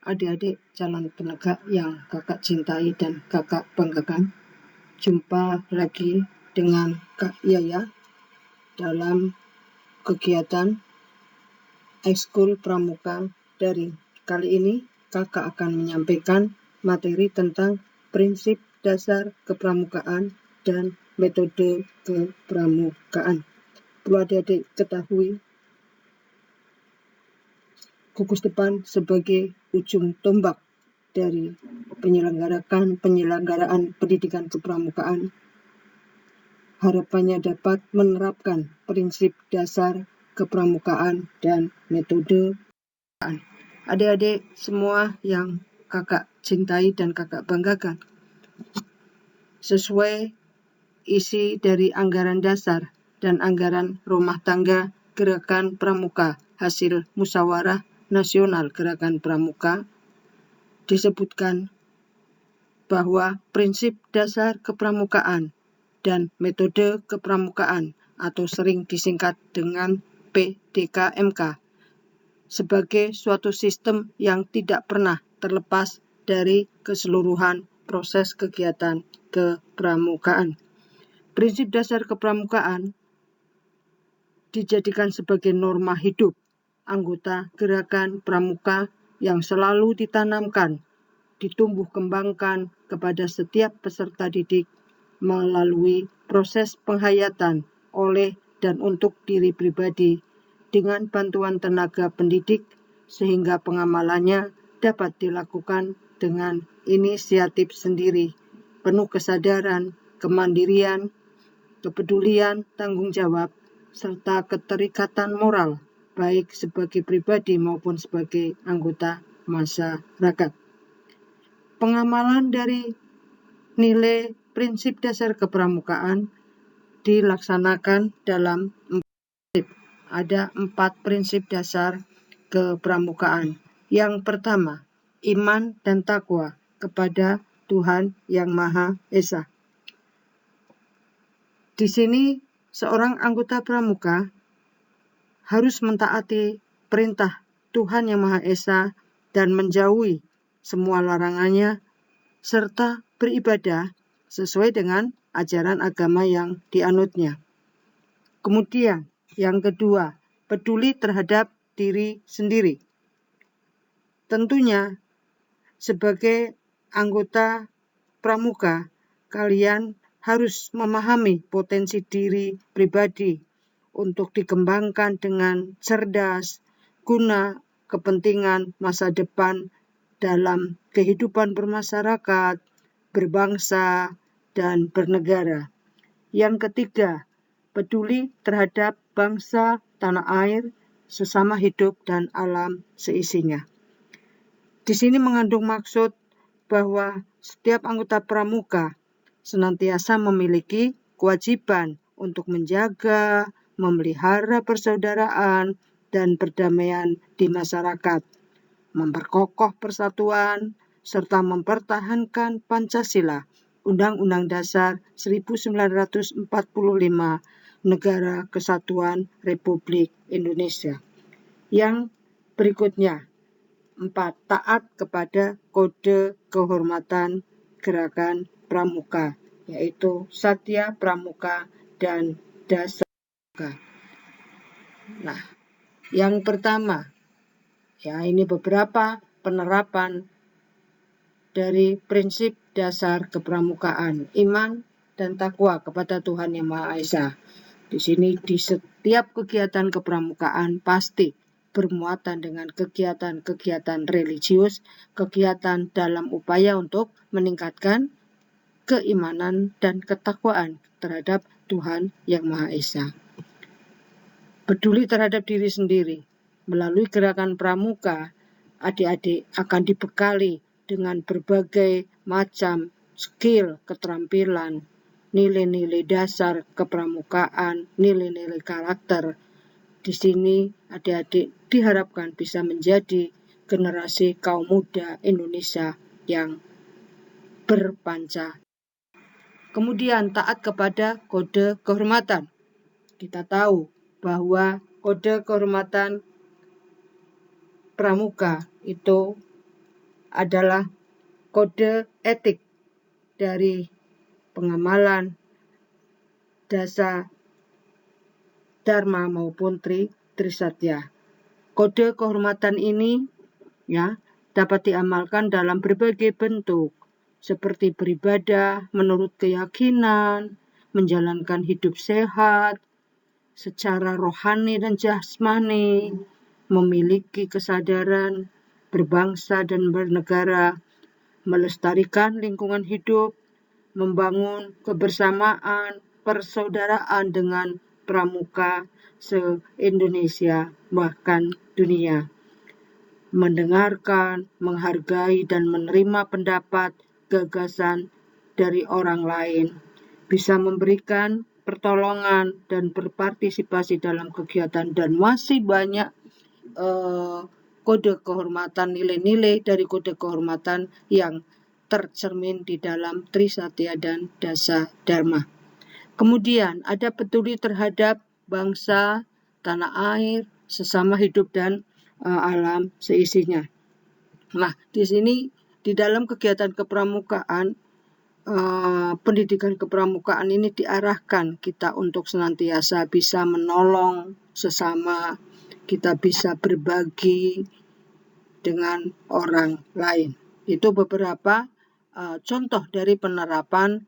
Adik-adik calon penegak yang kakak cintai dan kakak banggakan, jumpa lagi dengan Kak Yaya dalam kegiatan Ekskul Pramuka Daring. Kali ini kakak akan menyampaikan materi tentang prinsip dasar kepramukaan dan metode kepramukaan. Perlu adik-adik ketahui, gugus depan sebagai ujung tombak dari penyelenggaraan pendidikan kepramukaan, harapannya dapat menerapkan prinsip dasar kepramukaan dan metode. Adik-adik semua yang kakak cintai dan kakak banggakan, sesuai isi dari anggaran dasar dan anggaran rumah tangga Gerakan Pramuka hasil Musyawarah Nasional Gerakan Pramuka, disebutkan bahwa prinsip dasar kepramukaan dan metode kepramukaan atau sering disingkat dengan PDKMK sebagai suatu sistem yang tidak pernah terlepas dari keseluruhan proses kegiatan kepramukaan. Prinsip dasar kepramukaan dijadikan sebagai norma hidup anggota gerakan pramuka yang selalu ditanamkan, ditumbuh kembangkan kepada setiap peserta didik melalui proses penghayatan oleh dan untuk diri pribadi dengan bantuan tenaga pendidik, sehingga pengamalannya dapat dilakukan dengan inisiatif sendiri, penuh kesadaran, kemandirian, kepedulian, tanggung jawab, serta keterikatan moral, baik sebagai pribadi maupun sebagai anggota masyarakat. Pengamalan dari nilai prinsip dasar kepramukaan dilaksanakan dalam 4 prinsip. Ada 4 prinsip dasar kepramukaan. Yang pertama, iman dan takwa kepada Tuhan Yang Maha Esa. Di sini seorang anggota pramuka harus mentaati perintah Tuhan Yang Maha Esa dan menjauhi semua larangannya, serta beribadah sesuai dengan ajaran agama yang dianutnya. Kemudian, yang kedua, peduli terhadap diri sendiri. Tentunya, sebagai anggota pramuka, kalian harus memahami potensi diri pribadi untuk dikembangkan dengan cerdas guna kepentingan masa depan dalam kehidupan bermasyarakat, berbangsa, dan bernegara. Yang ketiga, peduli terhadap bangsa, tanah air, sesama hidup, dan alam seisinya. Di sini mengandung maksud bahwa setiap anggota pramuka senantiasa memiliki kewajiban untuk menjaga, memelihara persaudaraan dan perdamaian di masyarakat, memperkokoh persatuan, serta mempertahankan Pancasila, Undang-Undang Dasar 1945, Negara Kesatuan Republik Indonesia. Yang berikutnya, 4. Taat kepada kode kehormatan Gerakan Pramuka, yaitu Satya Pramuka dan Dasar Pramuka. Nah, yang pertama, ini beberapa penerapan dari prinsip dasar kepramukaan, iman dan takwa kepada Tuhan Yang Maha Esa. Di sini di setiap kegiatan kepramukaan pasti bermuatan dengan kegiatan-kegiatan religius, kegiatan dalam upaya untuk meningkatkan keimanan dan ketakwaan terhadap Tuhan Yang Maha Esa. Peduli terhadap diri sendiri. Melalui gerakan pramuka, adik-adik akan dibekali dengan berbagai macam skill, keterampilan, nilai-nilai dasar kepramukaan, nilai-nilai karakter. Di sini adik-adik diharapkan bisa menjadi generasi kaum muda Indonesia yang berpancasila. Kemudian taat kepada kode kehormatan. Kita tahu bahwa kode kehormatan pramuka itu adalah kode etik dari pengamalan dasa dharma maupun trisatya. Kode kehormatan ini dapat diamalkan dalam berbagai bentuk, seperti beribadah menurut keyakinan, menjalankan hidup sehat secara rohani dan jasmani, memiliki kesadaran berbangsa dan bernegara, melestarikan lingkungan hidup, membangun kebersamaan, persaudaraan dengan pramuka se-Indonesia bahkan dunia, mendengarkan, menghargai, dan menerima pendapat, gagasan dari orang lain, bisa memberikan pertolongan dan berpartisipasi dalam kegiatan, dan masih banyak kode kehormatan, nilai-nilai dari kode kehormatan yang tercermin di dalam Trisatya dan Dasa Dharma. Kemudian ada peduli terhadap bangsa, tanah air, sesama hidup dan alam seisinya. Nah, di sini di dalam kegiatan kepramukaan, pendidikan kepramukaan ini diarahkan kita untuk senantiasa bisa menolong sesama, kita bisa berbagi dengan orang lain. Itu beberapa contoh dari penerapan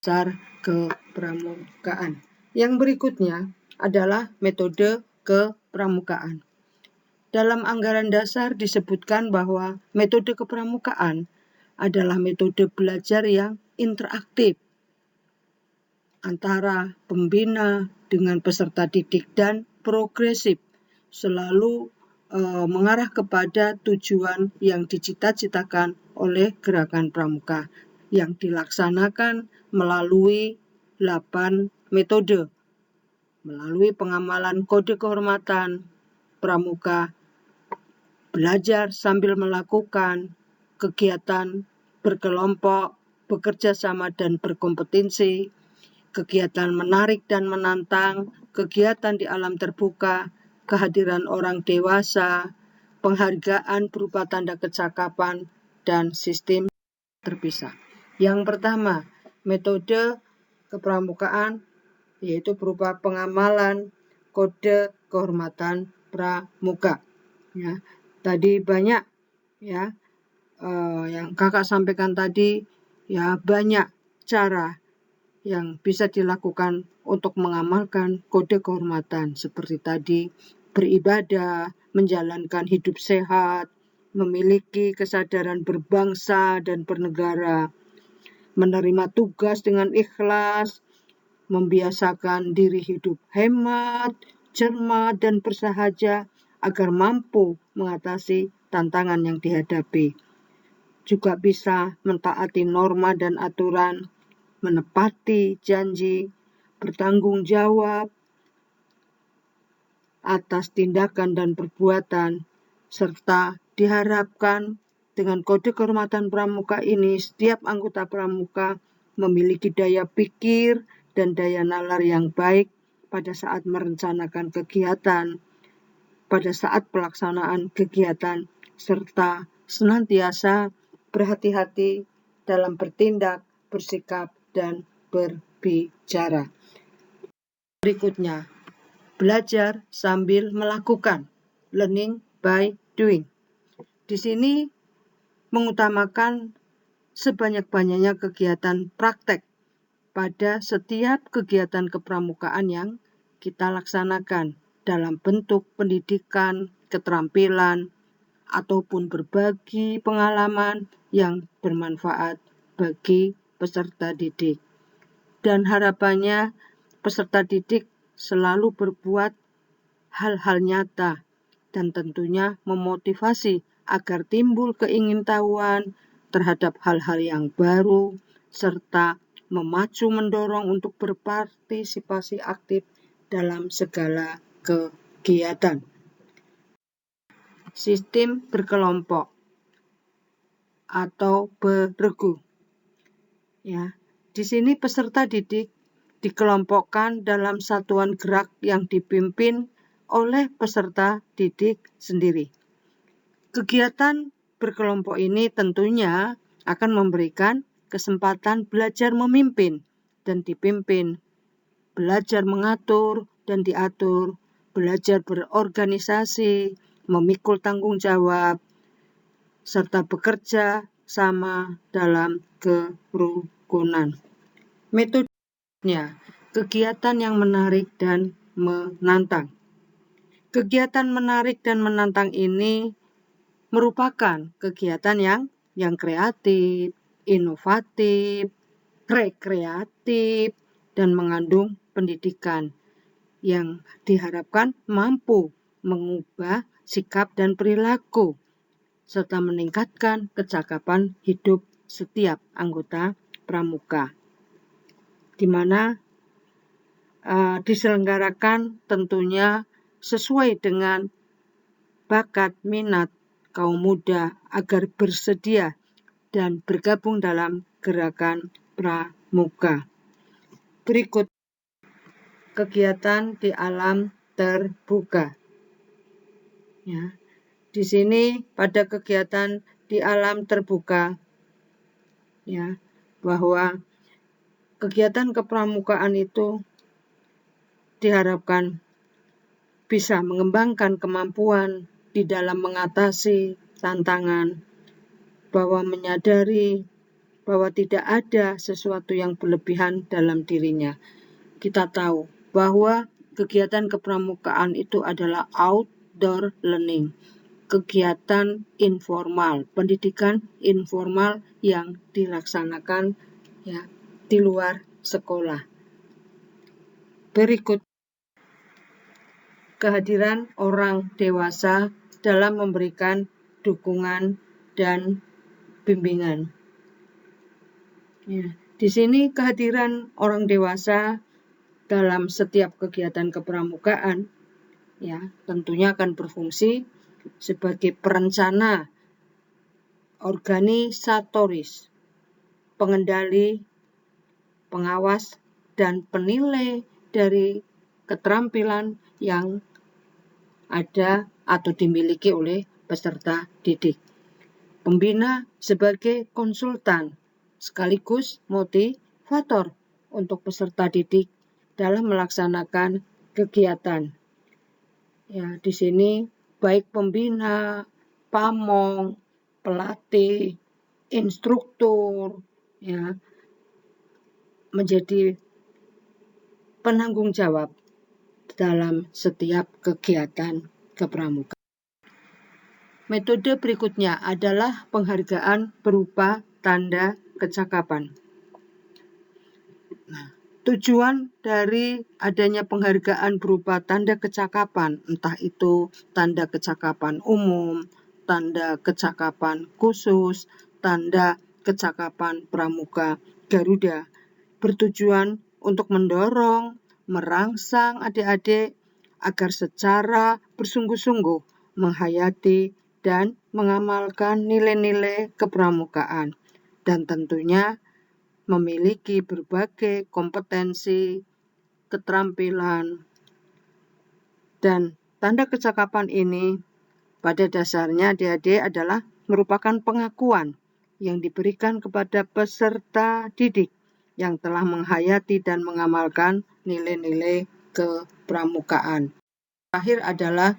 dasar kepramukaan. Yang berikutnya adalah metode kepramukaan. Dalam anggaran dasar disebutkan bahwa metode kepramukaan adalah metode belajar yang interaktif antara pembina dengan peserta didik dan progresif, selalu mengarah kepada tujuan yang dicita-citakan oleh gerakan pramuka yang dilaksanakan melalui 8 metode, melalui pengamalan kode kehormatan pramuka, belajar sambil melakukan, kegiatan berkelompok, bekerja sama dan berkompetensi, kegiatan menarik dan menantang, kegiatan di alam terbuka, kehadiran orang dewasa, penghargaan berupa tanda kecakapan, dan sistem terpisah. Yang pertama, metode kepramukaan yaitu berupa pengamalan kode kehormatan pramuka. Ya, tadi banyak yang kakak sampaikan tadi, banyak cara yang bisa dilakukan untuk mengamalkan kode kehormatan seperti tadi beribadah, menjalankan hidup sehat, memiliki kesadaran berbangsa dan bernegara, menerima tugas dengan ikhlas, membiasakan diri hidup hemat, cermat, dan bersahaja agar mampu mengatasi tantangan yang dihadapi. Juga bisa mentaati norma dan aturan, menepati janji, bertanggung jawab atas tindakan dan perbuatan, serta diharapkan dengan kode kehormatan pramuka ini setiap anggota pramuka memiliki daya pikir dan daya nalar yang baik pada saat merencanakan kegiatan, pada saat pelaksanaan kegiatan, serta senantiasa berhati-hati dalam bertindak, bersikap, dan berbicara. Berikutnya, belajar sambil melakukan, learning by doing. Di sini mengutamakan sebanyak-banyaknya kegiatan praktek pada setiap kegiatan kepramukaan yang kita laksanakan dalam bentuk pendidikan, keterampilan, ataupun berbagi pengalaman yang bermanfaat bagi peserta didik. Dan harapannya peserta didik selalu berbuat hal-hal nyata dan tentunya memotivasi agar timbul keingintahuan terhadap hal-hal yang baru serta memacu mendorong untuk berpartisipasi aktif dalam segala kegiatan. Sistem berkelompok atau beregu. Di sini peserta didik dikelompokkan dalam satuan gerak yang dipimpin oleh peserta didik sendiri. Kegiatan berkelompok ini tentunya akan memberikan kesempatan belajar memimpin dan dipimpin, belajar mengatur dan diatur, belajar berorganisasi, memikul tanggung jawab, serta bekerja sama dalam kerukunan. Metodenya, kegiatan yang menarik dan menantang. Kegiatan menarik dan menantang ini merupakan kegiatan yang kreatif, inovatif, rekreatif, dan mengandung pendidikan yang diharapkan mampu mengubah sikap dan perilaku serta meningkatkan kecakapan hidup setiap anggota pramuka, di mana diselenggarakan tentunya sesuai dengan bakat minat kaum muda agar bersedia dan bergabung dalam gerakan pramuka. Berikut kegiatan di alam terbuka. Ya, di sini pada kegiatan di alam terbuka, ya, bahwa kegiatan kepramukaan itu diharapkan bisa mengembangkan kemampuan di dalam mengatasi tantangan, bahwa menyadari bahwa tidak ada sesuatu yang berlebihan dalam dirinya. Kita tahu bahwa kegiatan kepramukaan itu adalah outdoor learning, kegiatan informal, pendidikan informal yang dilaksanakan ya di luar sekolah. Berikut kehadiran orang dewasa dalam memberikan dukungan dan bimbingan. Ya, di sini kehadiran orang dewasa dalam setiap kegiatan kepramukaan ya tentunya akan berfungsi sebagai perencana, organisatoris, pengendali, pengawas, dan penilai dari keterampilan yang ada atau dimiliki oleh peserta didik. Pembina sebagai konsultan sekaligus motivator untuk peserta didik dalam melaksanakan kegiatan. Ya, di sini baik pembina, pamong, pelatih, instruktur, ya, menjadi penanggung jawab dalam setiap kegiatan kepramukaan. Metode berikutnya adalah penghargaan berupa tanda kecakapan. Nah, tujuan dari adanya penghargaan berupa tanda kecakapan, entah itu tanda kecakapan umum, tanda kecakapan khusus, tanda kecakapan pramuka Garuda, bertujuan untuk mendorong, merangsang adik-adik agar secara bersungguh-sungguh menghayati dan mengamalkan nilai-nilai kepramukaan dan tentunya memiliki berbagai kompetensi, keterampilan, dan tanda kecakapan ini pada dasarnya adik-adik adalah merupakan pengakuan yang diberikan kepada peserta didik yang telah menghayati dan mengamalkan nilai-nilai kepramukaan. Terakhir adalah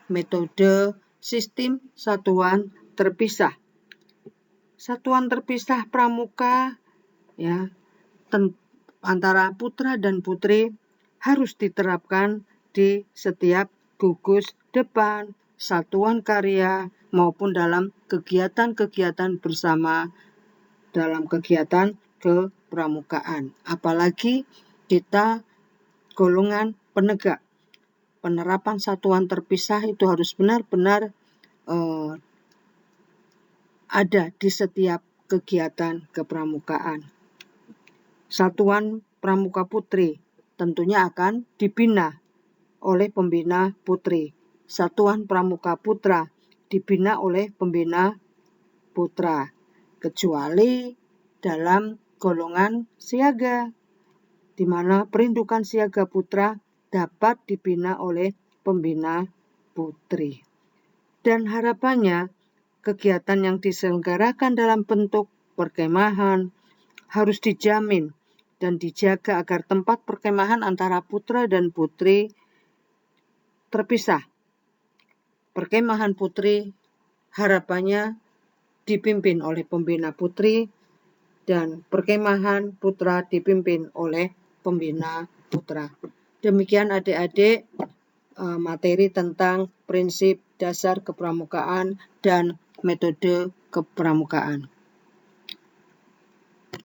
metode sistem satuan terpisah. Satuan terpisah pramuka ya antara putra dan putri harus diterapkan di setiap gugus depan, satuan karya maupun dalam kegiatan-kegiatan bersama dalam kegiatan kepramukaan. Apalagi kita golongan penegak. Penerapan satuan terpisah itu harus benar-benar ada di setiap kegiatan kepramukaan. Satuan pramuka putri tentunya akan dibina oleh pembina putri. Satuan pramuka putra dibina oleh pembina putra, kecuali dalam golongan siaga, di mana perindukan siaga putra dapat dibina oleh pembina putri. Dan harapannya kegiatan yang diselenggarakan dalam bentuk perkemahan harus dijamin dan dijaga agar tempat perkemahan antara putra dan putri terpisah. Perkemahan putri harapannya dipimpin oleh pembina putri dan perkemahan putra dipimpin oleh pembina putra. Demikian adik-adik materi tentang prinsip dasar kepramukaan dan metode kepramukaan.